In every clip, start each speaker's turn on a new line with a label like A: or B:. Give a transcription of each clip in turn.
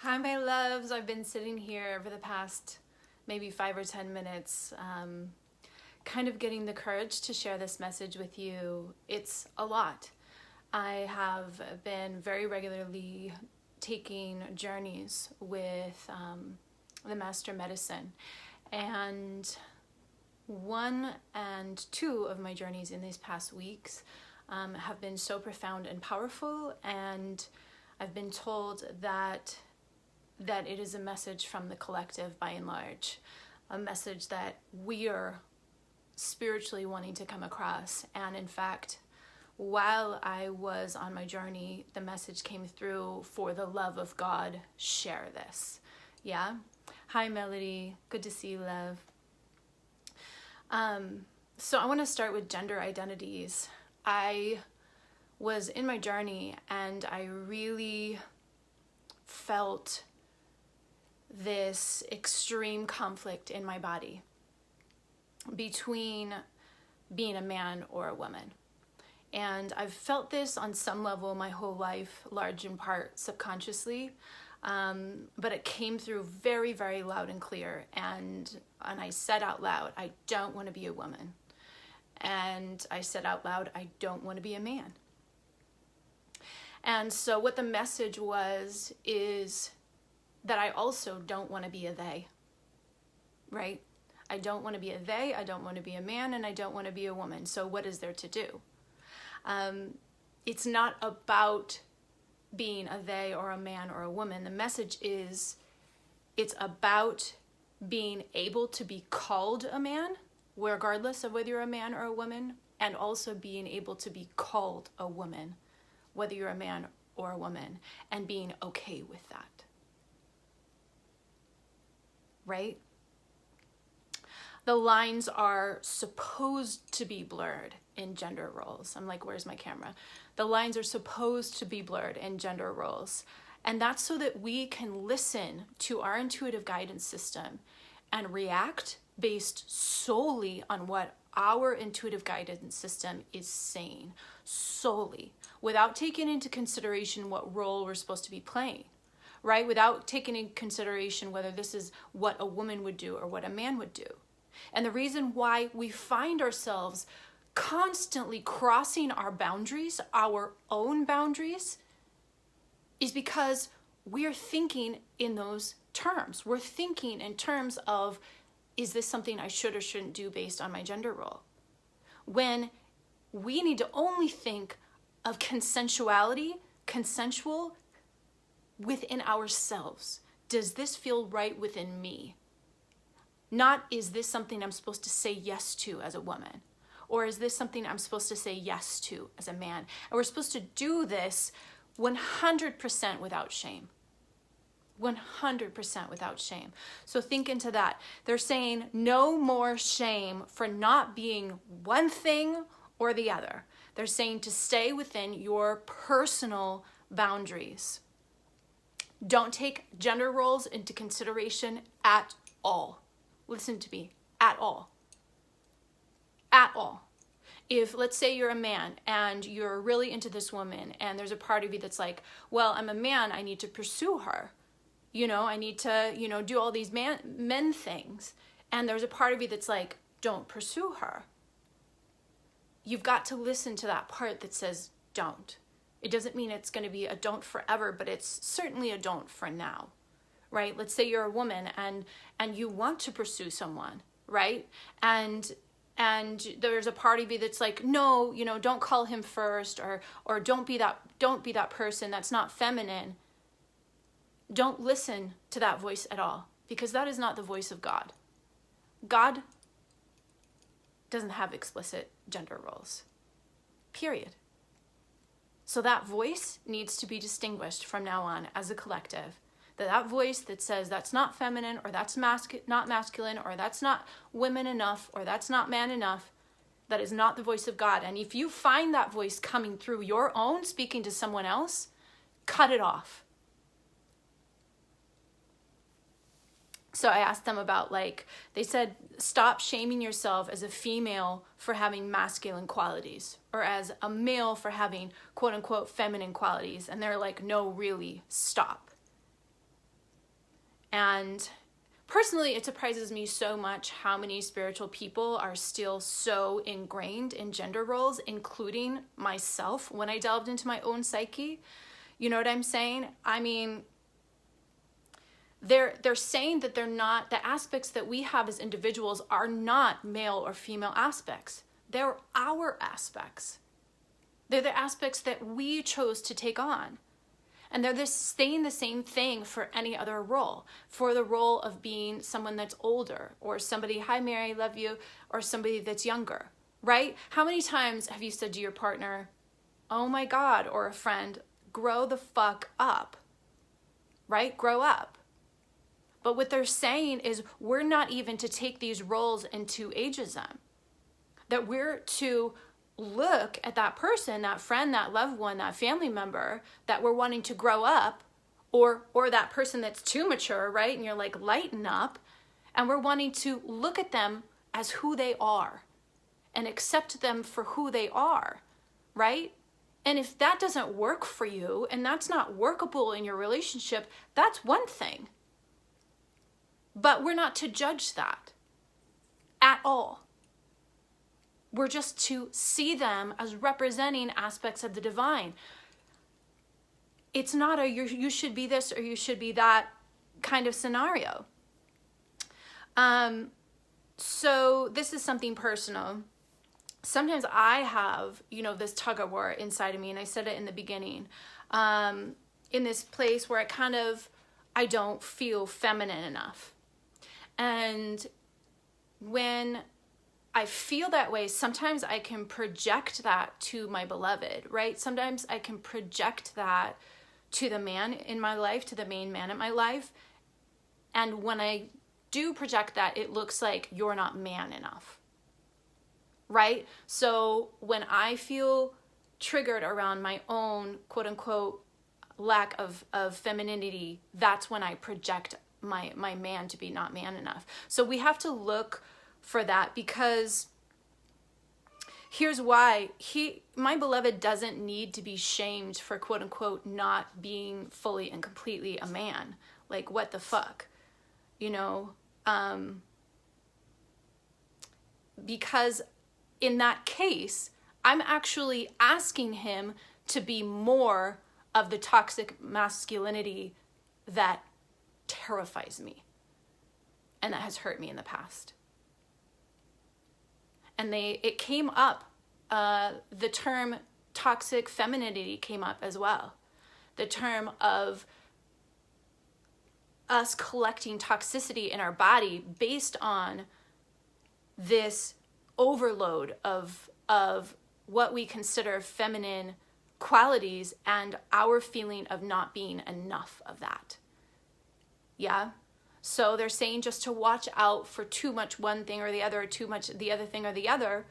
A: Hi, my loves. I've been sitting here for the past maybe 5 or 10 minutes, kind of getting the courage to share this message with you. It's a lot. I have been very regularly taking journeys with the Master Medicine, and one and two of my journeys in these past weeks have been so profound and powerful, and I've been told that it is a message from the collective by and large, a message that we are spiritually wanting to come across. And in fact, while I was on my journey, the message came through: for the love of God, share this. Yeah? Hi, Melody. Good to see you, love. So I want to start with gender identities. I was in my journey and I really felt this extreme conflict in my body between being a man or a woman. And I've felt this on some level my whole life, large in part subconsciously, but it came through very, very loud and clear. And I said out loud, I don't want to be a woman. And I said out loud, I don't want to be a man. And so what the message was is that I also don't want to be a they, right? I don't want to be a they, I don't want to be a man, and I don't want to be a woman. So what is there to do? It's not about being a they or a man or a woman. The message is it's about being able to be called a man, regardless of whether you're a man or a woman, and also being able to be called a woman, whether you're a man or a woman, and being okay with that. Right? The lines are supposed to be blurred in gender roles. I'm like, where's my camera? The lines are supposed to be blurred in gender roles. And that's so that we can listen to our intuitive guidance system and react based solely on what our intuitive guidance system is saying, solely, without taking into consideration what role we're supposed to be playing. Right? Without taking into consideration whether this is what a woman would do or what a man would do. And the reason why we find ourselves constantly crossing our boundaries, our own boundaries, is because we're thinking in those terms. We're thinking in terms of, is this something I should or shouldn't do based on my gender role? When we need to only think of consensuality, consensual, within ourselves. Does this feel right within me? Not, is this something I'm supposed to say yes to as a woman? Or is this something I'm supposed to say yes to as a man? And we're supposed to do this 100% without shame. 100% without shame. So think into that. They're saying no more shame for not being one thing or the other. They're saying to stay within your personal boundaries. Don't take gender roles into consideration at all. Listen to me, at all. At all. If, let's say you're a man and you're really into this woman and there's a part of you that's like, well, I'm a man, I need to pursue her. I need to, do all these men things. And there's a part of you that's like, don't pursue her. You've got to listen to that part that says, don't. It doesn't mean it's going to be a don't forever, but it's certainly a don't for now, right? Let's say you're a woman and you want to pursue someone, right? And there's a part of you that's like, no, don't call him first, or don't be that person. That's not feminine. Don't listen to that voice at all, because that is not the voice of God. God doesn't have explicit gender roles, period. So that voice needs to be distinguished from now on as a collective. That voice that says that's not feminine, or that's not masculine, or that's not women enough, or that's not man enough, that is not the voice of God. And if you find that voice coming through your own speaking to someone else, cut it off. So I asked them about, they said, stop shaming yourself as a female for having masculine qualities, or as a male for having quote unquote feminine qualities. And they're like, no, really, stop. And personally, it surprises me so much how many spiritual people are still so ingrained in gender roles, including myself when I delved into my own psyche. You know what I'm saying? I mean, they're saying that they're not, the aspects that we have as individuals are not male or female aspects. They're our aspects. They're the aspects that we chose to take on. And they're saying the same thing for any other role. For the role of being someone that's older, or somebody, hi Mary, love you, or somebody that's younger, right? How many times have you said to your partner, oh my God, or a friend, grow the fuck up, right? Grow up. But what they're saying is we're not even to take these roles into ageism. That we're to look at that person, that friend, that loved one, that family member that we're wanting to grow up, or that person that's too mature, right? And you're like, lighten up. And we're wanting to look at them as who they are and accept them for who they are, right? And if that doesn't work for you and that's not workable in your relationship, that's one thing. But we're not to judge that at all. We're just to see them as representing aspects of the divine. It's not a you should be this or you should be that kind of scenario. So this is something personal. Sometimes I have, this tug of war inside of me, and I said it in the beginning, in this place where I don't feel feminine enough. And when I feel that way, sometimes I can project that to my beloved, right? Sometimes I can project that to the man in my life, to the main man in my life. And when I do project that, it looks like you're not man enough, right? So when I feel triggered around my own quote unquote lack of femininity, that's when I project my man to be not man enough. So we have to look for that, because here's why. My beloved doesn't need to be shamed for quote unquote not being fully and completely a man. Like, what the fuck, because in that case, I'm actually asking him to be more of the toxic masculinity that terrifies me and that has hurt me in the past. And it came up, the term toxic femininity came up as well. The term of us collecting toxicity in our body based on this overload of what we consider feminine qualities and our feeling of not being enough of that. Yeah? So they're saying just to watch out for too much one thing or the other, or too much the other thing or the other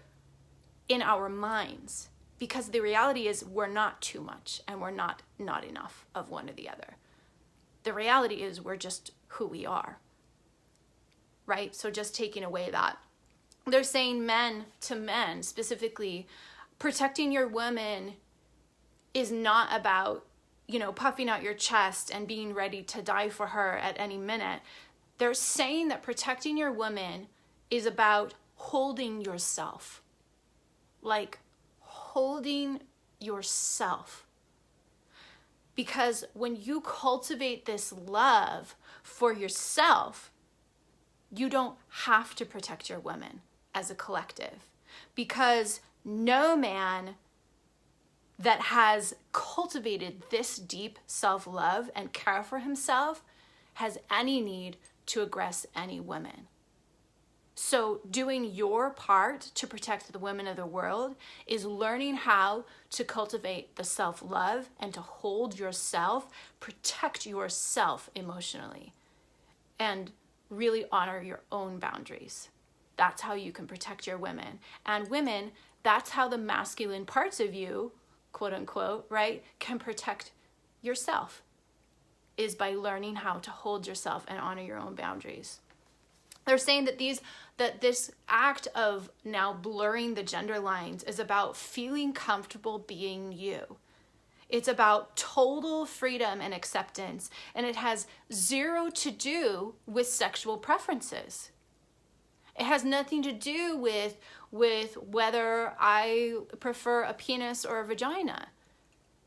A: in our minds. Because the reality is we're not too much and we're not enough of one or the other. The reality is we're just who we are. Right? So just taking away that. They're saying men to men, specifically, protecting your woman is not about, puffing out your chest and being ready to die for her at any minute. They're saying that protecting your woman is about holding yourself. Like, holding yourself. Because when you cultivate this love for yourself, you don't have to protect your women as a collective. Because no man that has cultivated this deep self-love and care for himself has any need to aggress any women. So doing your part to protect the women of the world is learning how to cultivate the self-love and to hold yourself, protect yourself emotionally, and really honor your own boundaries. That's how you can protect your women. And women, that's how the masculine parts of you, quote unquote, right, can protect yourself, is by learning how to hold yourself and honor your own boundaries. They're saying that this act of now blurring the gender lines is about feeling comfortable being you. It's about total freedom and acceptance, and it has zero to do with sexual preferences. It has nothing to do with whether I prefer a penis or a vagina.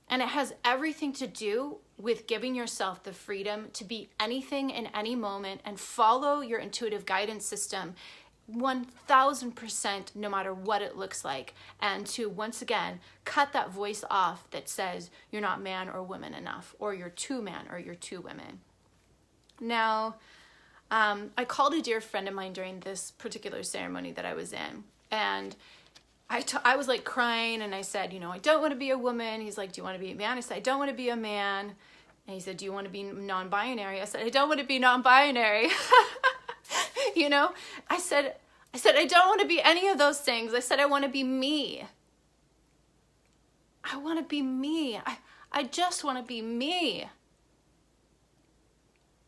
A: And it has everything to do with giving yourself the freedom to be anything in any moment and follow your intuitive guidance system 1000%, no matter what it looks like. And to, once again, cut that voice off that says you're not man or woman enough, or you're too man or you're too women. Now, I called a dear friend of mine during this particular ceremony that I was in, and I was like crying, and I said, I don't want to be a woman. He's like, do you want to be a man? I said, I don't want to be a man. And he said, do you want to be non-binary? I said, I don't want to be non-binary. I said, I don't want to be any of those things. I said, I want to be me. I want to be me. I just want to be me.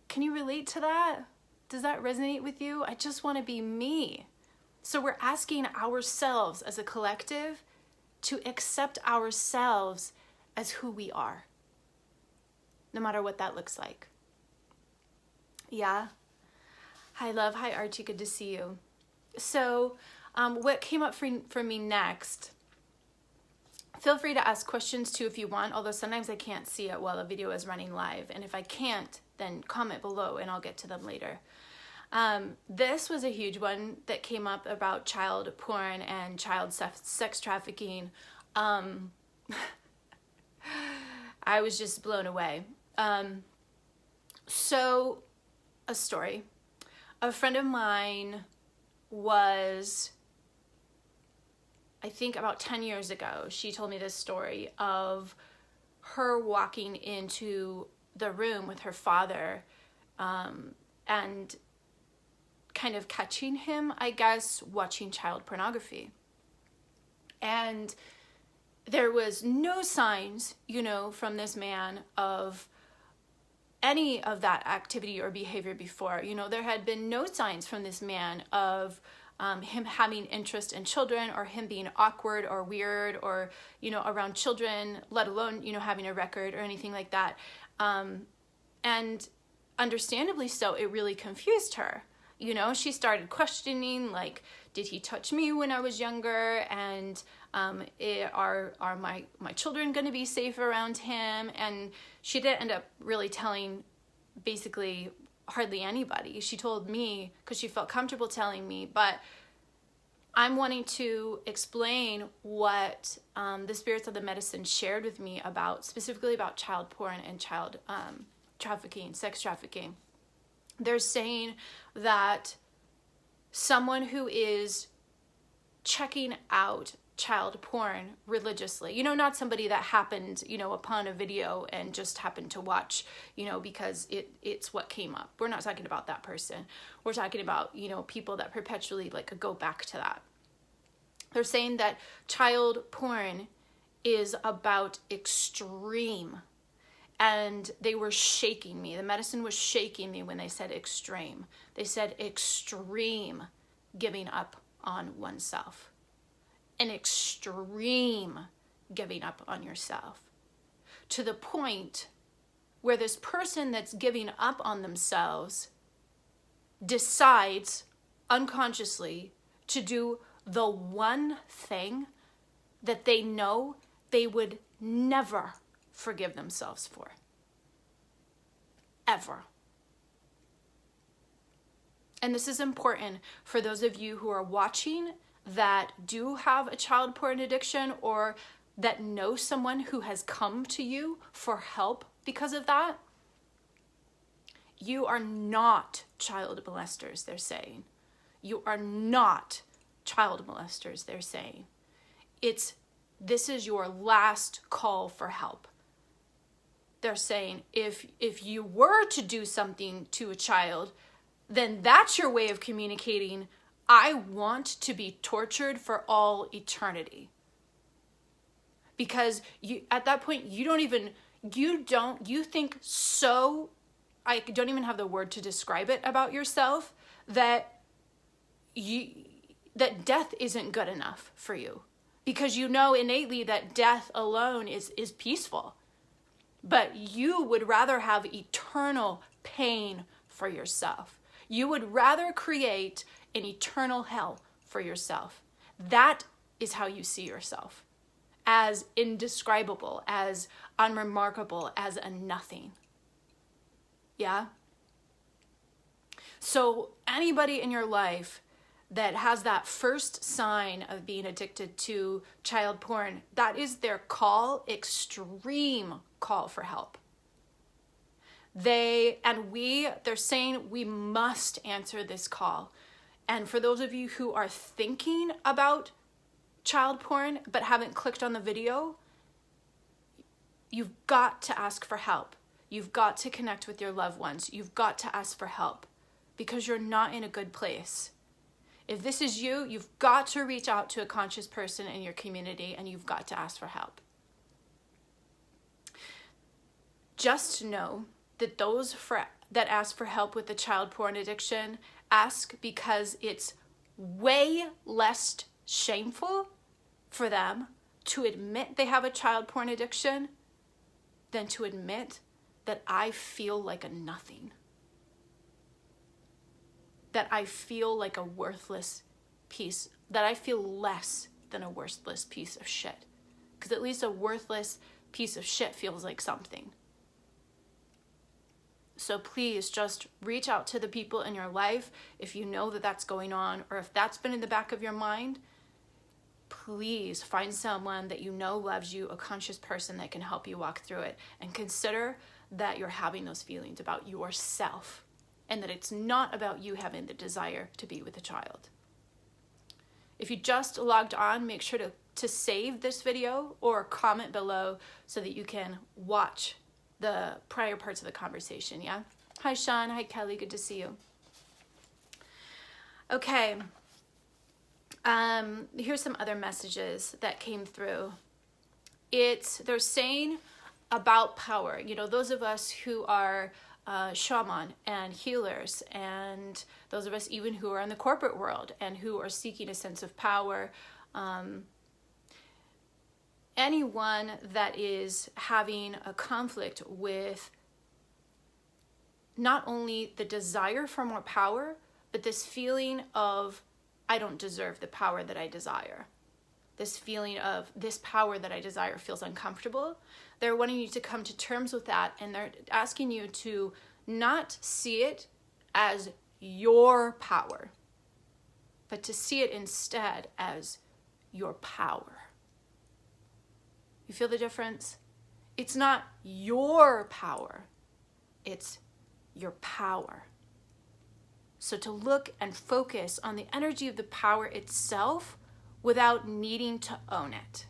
A: Can you relate to that? Does that resonate with you? I just want to be me. So we're asking ourselves as a collective to accept ourselves as who we are, no matter what that looks like. Yeah. Hi, love. Hi, Archie. Good to see you. So what came up for me next, feel free to ask questions too if you want, although sometimes I can't see it while the video is running live. And if I can't, then comment below and I'll get to them later. This was a huge one that came up about child porn and child sex trafficking. I was just blown away. So, a story. A friend of mine was, I think about 10 years ago, she told me this story of her walking into the room with her father, and kind of catching him, I guess, watching child pornography. And there was no signs, from this man of any of that activity or behavior before. There had been no signs from this man of him having interest in children, or him being awkward or weird or, around children, let alone, having a record or anything like that. And understandably so, it really confused her. She started questioning, like, did he touch me when I was younger? And are my children going to be safe around him? And she didn't end up really telling basically hardly anybody. She told me because she felt comfortable telling me, but I'm wanting to explain what the spirits of the medicine shared with me about, specifically about child porn and child trafficking, sex trafficking. They're saying that someone who is checking out child porn religiously, not somebody that happened, upon a video and just happened to watch, because it's what came up. We're not talking about that person. We're talking about, people that perpetually go back to that. They're saying that child porn is about extreme. And they were shaking me. The medicine was shaking me when they said extreme. They said extreme giving up on oneself. An extreme giving up on yourself. To the point where this person that's giving up on themselves decides unconsciously to do the one thing that they know they would never forgive themselves for. Ever. And this is important for those of you who are watching that do have a child porn addiction, or that know someone who has come to you for help because of that. You are not child molesters, they're saying. You are not child molesters, they're saying. This is your last call for help. They're saying if you were to do something to a child, then that's your way of communicating, I want to be tortured for all eternity. Because at that point, you think so, I don't even have the word to describe it about yourself, that death isn't good enough for you. Because innately that death alone is peaceful. but you would rather have eternal pain for yourself. You would rather create an eternal hell for yourself. That is how you see yourself, as indescribable, as unremarkable, as a nothing. Yeah? So anybody in your life that has that first sign of being addicted to child porn, that is their call, extreme call for help. They're saying we must answer this call. And for those of you who are thinking about child porn but haven't clicked on the video, you've got to ask for help. You've got to connect with your loved ones. You've got to ask for help because you're not in a good place. If this is you, you've got to reach out to a conscious person in your community and you've got to ask for help. Just know that those that ask for help with the child porn addiction ask because it's way less shameful for them to admit they have a child porn addiction than to admit that I feel like a nothing. That I feel like a worthless piece, that I feel less than a worthless piece of shit. Because at least a worthless piece of shit feels like something. So please just reach out to the people in your life if you know that that's going on, or if that's been in the back of your mind. Please find someone that you know loves you, a conscious person that can help you walk through it, and consider that you're having those feelings about yourself and that it's not about you having the desire to be with a child. If you just logged on, make sure to save this video or comment below so that you can watch the prior parts of the conversation, yeah? Hi, Sean. Hi, Kelly. Good to see you. Okay. Here's some other messages that came through. They're saying about power. You know, those of us who are shaman and healers, and those of us even who are in the corporate world and who are seeking a sense of power, anyone that is having a conflict with not only the desire for more power, but this feeling of, I don't deserve the power that I desire. This feeling of this power that I desire feels uncomfortable. They're wanting you to come to terms with that, and they're asking you to not see it as your power, but to see it instead as your power. You feel the difference? It's not your power, it's your power. So to look and focus on the energy of the power itself without needing to own it.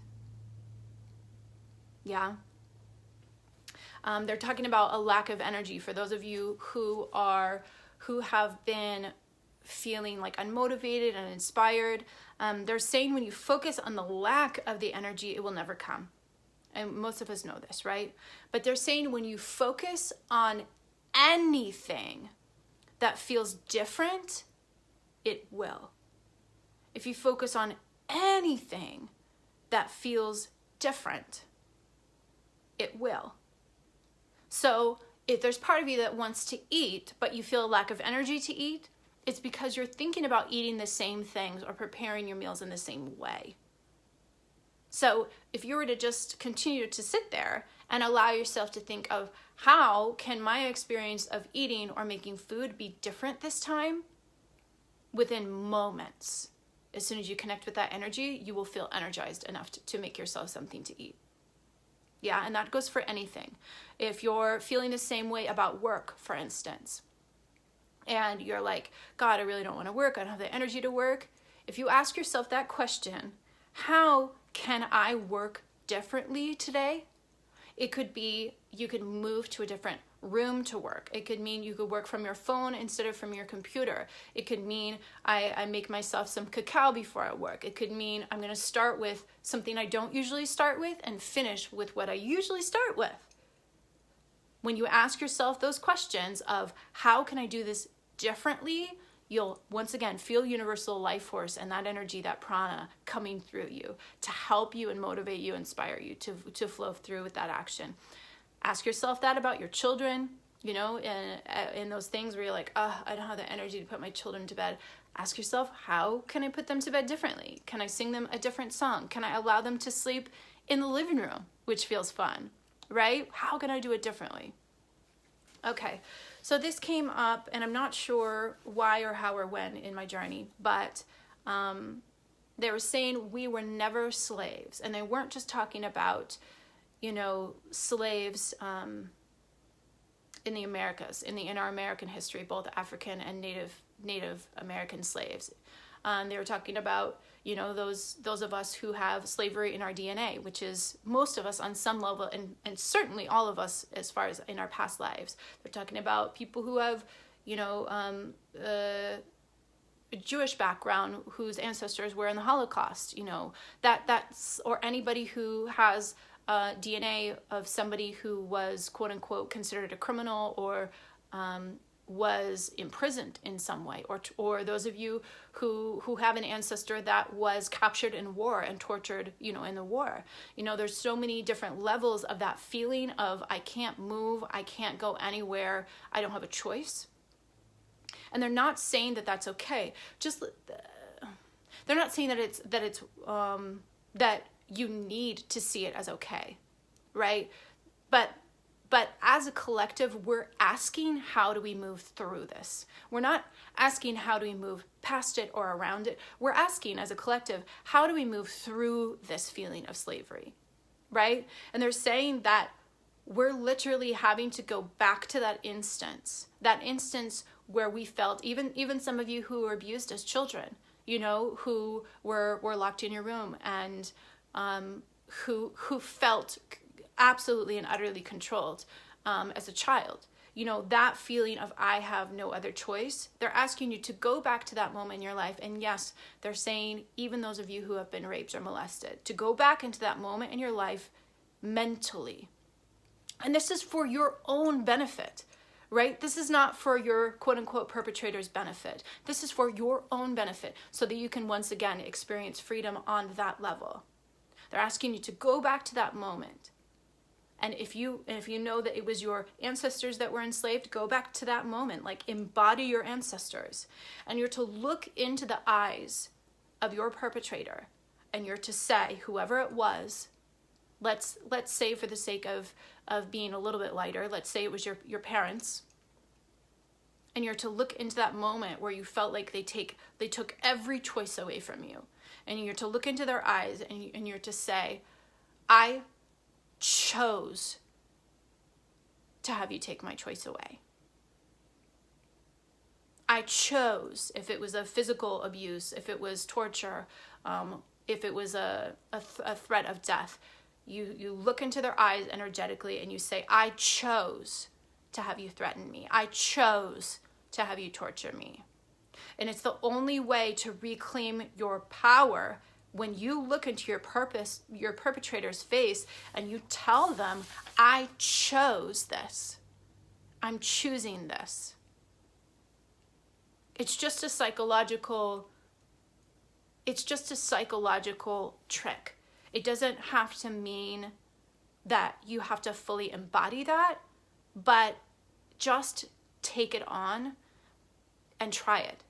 A: Yeah? They're talking about a lack of energy for those of you who have been feeling like unmotivated and uninspired. They're saying when you focus on the lack of the energy, it will never come. And most of us know this, right? But they're saying when you focus on anything that feels different, it will. If you focus on anything that feels different, it will. So if there's part of you that wants to eat, but you feel a lack of energy to eat, it's because you're thinking about eating the same things or preparing your meals in the same way. So if you were to just continue to sit there and allow yourself to think of how can my experience of eating or making food be different this time, within moments, as soon as you connect with that energy, you will feel energized enough to make yourself something to eat. Yeah, and that goes for anything. If you're feeling the same way about work, for instance, and you're like, God, I really don't want to work, I don't have the energy to work. If you ask yourself that question, how can I work differently today? It could be you could move to a different room to work. It could mean you could work from your phone instead of from your computer. It could mean I make myself some cacao before I work. It could mean I'm going to start with something I don't usually start with and finish with what I usually start with. When you ask yourself those questions of how can I do this differently, you'll once again feel universal life force and that energy, that prana coming through you to help you and motivate you, inspire you to flow through with that action. Ask yourself that about your children, you know, in those things where you're like, I don't have the energy to put my children to bed. Ask yourself, how can I put them to bed differently? Can I sing them a different song? Can I allow them to sleep in the living room, which feels fun, right? How can I do it differently? Okay, so this came up, and I'm not sure why or how or when in my journey, but they were saying we were never slaves, and they weren't just talking about, you know, slaves in the Americas, in our American history, both African and Native American slaves. They were talking about, you know, those of us who have slavery in our DNA, which is most of us on some level, and certainly all of us as far as in our past lives. They're talking about people who have, you know, a Jewish background whose ancestors were in the Holocaust, you know, that's, or anybody who has DNA of somebody who was quote unquote considered a criminal or was imprisoned in some way, or those of you who have an ancestor that was captured in war and tortured, you know, in the war. You know, there's so many different levels of that feeling of I can't move, I can't go anywhere, I don't have a choice. And they're not saying that that's okay. Just they're not saying that it's that you need to see it as okay, right? But as a collective, we're asking, how do we move through this? We're not asking, how do we move past it or around it? We're asking, as a collective, how do we move through this feeling of slavery, right? And they're saying that we're literally having to go back to that instance where we felt, even some of you who were abused as children, you know, who were locked in your room and who felt absolutely and utterly controlled as a child. You know, that feeling of I have no other choice. They're asking you to go back to that moment in your life. And yes, they're saying even those of you who have been raped or molested, to go back into that moment in your life mentally. And this is for your own benefit, right? This is not for your quote unquote perpetrator's benefit. This is for your own benefit so that you can once again experience freedom on that level. They're asking you to go back to that moment. And if you know that it was your ancestors that were enslaved, go back to that moment, like embody your ancestors. And you're to look into the eyes of your perpetrator and you're to say, whoever it was, let's say for the sake of being a little bit lighter, let's say it was your parents. And you're to look into that moment where you felt like they took every choice away from you. And you're to look into their eyes and you're to say, I chose to have you take my choice away. I chose, if it was a physical abuse, if it was torture, if it was a threat of death, you look into their eyes energetically and you say, I chose to have you threaten me. I chose to have you torture me. And it's the only way to reclaim your power when you look into your perpetrator's face and you tell them, I chose this. I'm choosing this. It's just a psychological trick. It doesn't have to mean that you have to fully embody that, but just take it on and try it.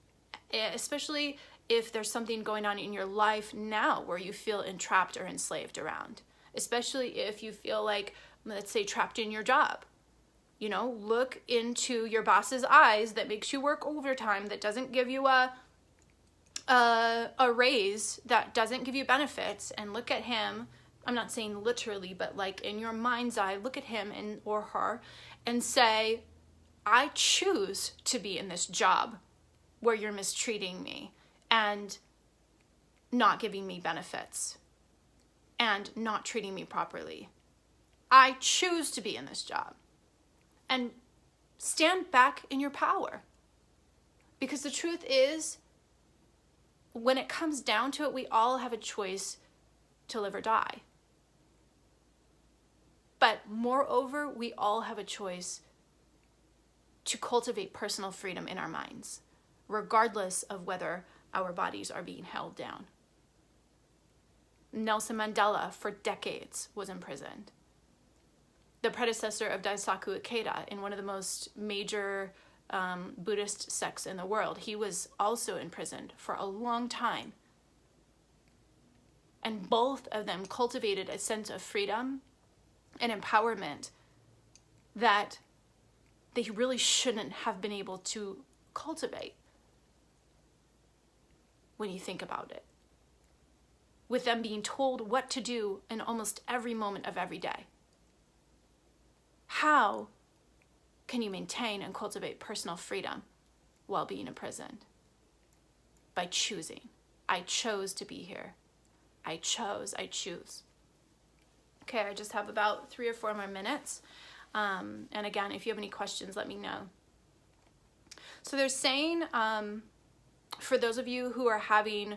A: Especially if there's something going on in your life now where you feel entrapped or enslaved around. Especially if you feel like, let's say, trapped in your job. You know, look into your boss's eyes that makes you work overtime, that doesn't give you a raise, that doesn't give you benefits, and look at him. I'm not saying literally, but like in your mind's eye, look at him or her and say, I choose to be in this job where you're mistreating me and not giving me benefits and not treating me properly. I choose to be in this job. And stand back in your power. Because the truth is, when it comes down to it, we all have a choice to live or die. But moreover, we all have a choice to cultivate personal freedom in our minds, regardless of whether our bodies are being held down. Nelson Mandela, for decades, was imprisoned. the predecessor of Daisaku Ikeda in one of the most major Buddhist sects in the world. He was also imprisoned for a long time. And both of them cultivated a sense of freedom and empowerment that they really shouldn't have been able to cultivate when you think about it. With them being told what to do in almost every moment of every day. How can you maintain and cultivate personal freedom while being imprisoned? By choosing. I chose to be here. I choose. Okay, I just have about 3 or 4 more minutes. And again, if you have any questions, let me know. So they're saying, for those of you who are having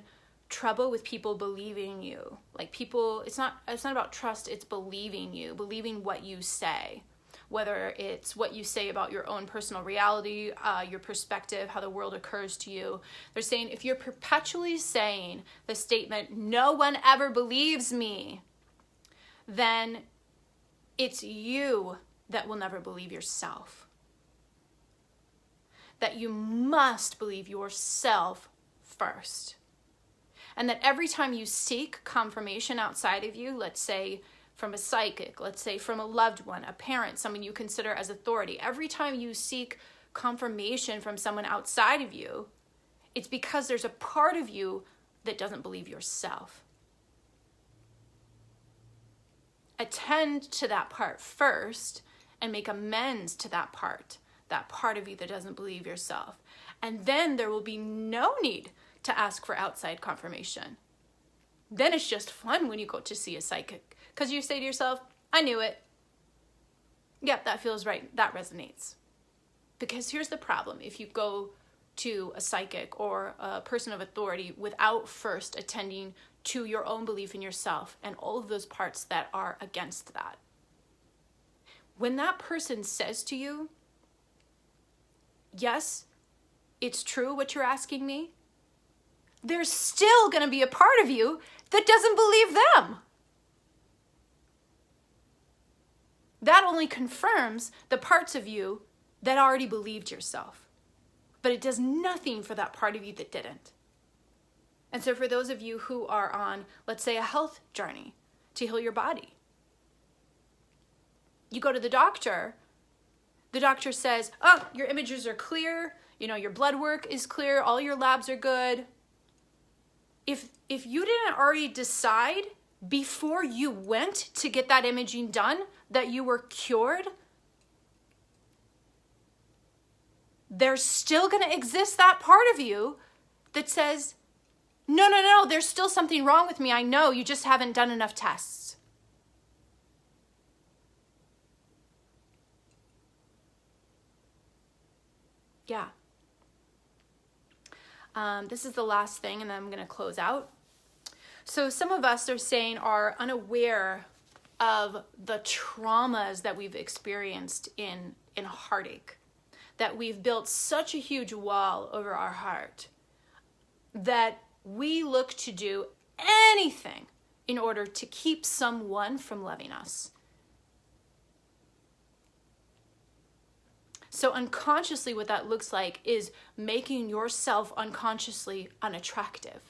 A: trouble with people believing you, like people, it's not about trust, it's believing you, believing what you say. Whether it's what you say about your own personal reality, your perspective, how the world occurs to you. They're saying if you're perpetually saying the statement, no one ever believes me, then it's you that will never believe yourself. That you must believe yourself first. And that every time you seek confirmation outside of you, let's say from a psychic, let's say from a loved one, a parent, someone you consider as authority, every time you seek confirmation from someone outside of you, it's because there's a part of you that doesn't believe yourself. Attend to that part first and make amends to that part of you that doesn't believe yourself. And then there will be no need to ask for outside confirmation. Then it's just fun when you go to see a psychic. Because you say to yourself, I knew it. Yep, that feels right. That resonates. Because here's the problem. If you go to a psychic or a person of authority without first attending to your own belief in yourself and all of those parts that are against that, when that person says to you, yes, it's true what you're asking me, there's still going to be a part of you that doesn't believe them. That only confirms the parts of you that already believed yourself. But it does nothing for that part of you that didn't. And so for those of you who are on, let's say, a health journey to heal your body, you go to the doctor says, oh, your images are clear, your blood work is clear, all your labs are good. If you didn't already decide before you went to get that imaging done that you were cured, there's still going to exist that part of you that says, no, there's still something wrong with me. I know, you just haven't done enough tests. Yeah. This is the last thing, and then I'm going to close out. So some of us are saying are unaware of the traumas that we've experienced in heartache, that we've built such a huge wall over our heart that we look to do anything in order to keep someone from loving us. So unconsciously, what that looks like is making yourself unconsciously unattractive.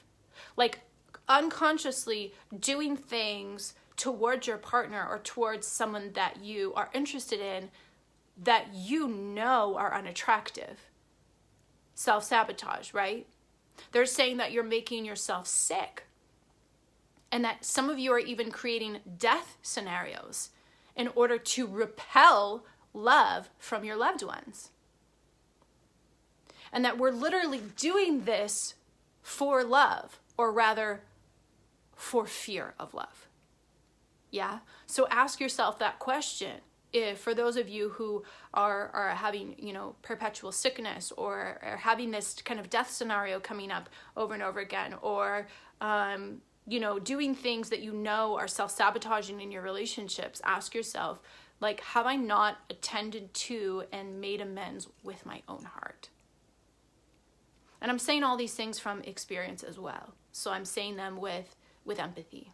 A: Like unconsciously doing things towards your partner or towards someone that you are interested in that you know are unattractive. Self-sabotage, right? They're saying that you're making yourself sick. And that some of you are even creating death scenarios in order to repel love from your loved ones. And that we're literally doing this for love, or rather for fear of love. Yeah? So ask yourself that question. If for those of you who are having, perpetual sickness, or are having this kind of death scenario coming up over and over again, or, doing things that are self-sabotaging in your relationships, ask yourself, have I not attended to and made amends with my own heart? And I'm saying all these things from experience as well. So I'm saying them with empathy.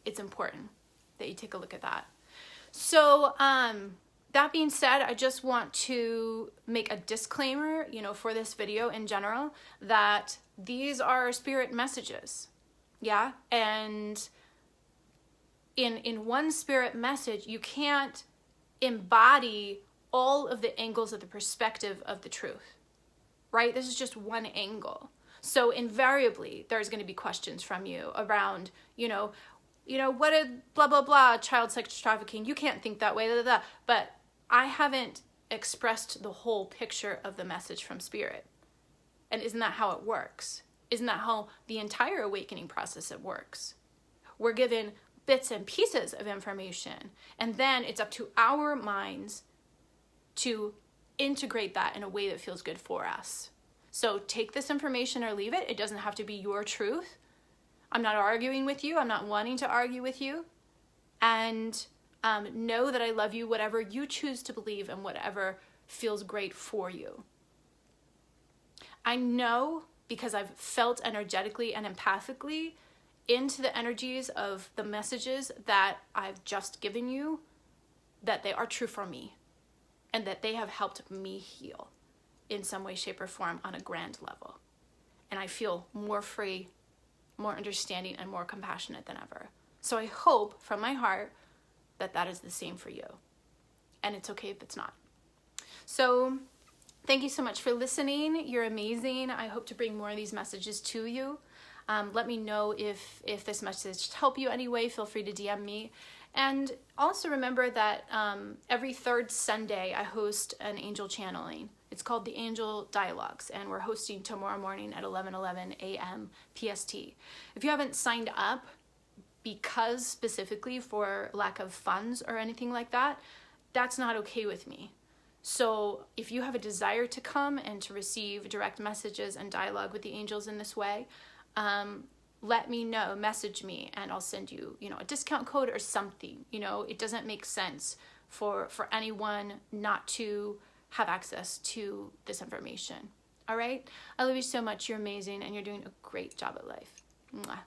A: It's important that you take a look at that. So, that being said, I just want to make a disclaimer, for this video in general, that these are spirit messages. Yeah. And in one spirit message, you can't embody all of the angles of the perspective of the truth, right? This is just one angle. So invariably, there's going to be questions from you around, what did blah, blah, blah, child sex trafficking? You can't think that way, blah, blah, blah. But I haven't expressed the whole picture of the message from spirit. And isn't that how it works? Isn't that how the entire awakening process it works? We're given bits and pieces of information, and then it's up to our minds to integrate that in a way that feels good for us. So take this information or leave it. It doesn't have to be your truth. I'm not arguing with you. I'm not wanting to argue with you. And know that I love you, whatever you choose to believe and whatever feels great for you. I know, because I've felt energetically and empathically into the energies of the messages that I've just given you, that they are true for me and that they have helped me heal in some way, shape, or form on a grand level. And I feel more free, more understanding, and more compassionate than ever. So I hope from my heart that that is the same for you. And it's okay if it's not. So thank you so much for listening. You're amazing. I hope to bring more of these messages to you. Let me know if this message helped you anyway. Feel free to DM me. And also remember that every third Sunday I host an angel channeling. It's called the Angel Dialogues, and we're hosting tomorrow morning at 11:11 a.m. PST. If you haven't signed up because specifically for lack of funds or anything like that, that's not okay with me. So if you have a desire to come and to receive direct messages and dialogue with the angels in this way, let me know, message me, and I'll send you, a discount code or something. It doesn't make sense for anyone not to have access to this information. All right? I love you so much. You're amazing, and you're doing a great job at life. Mwah.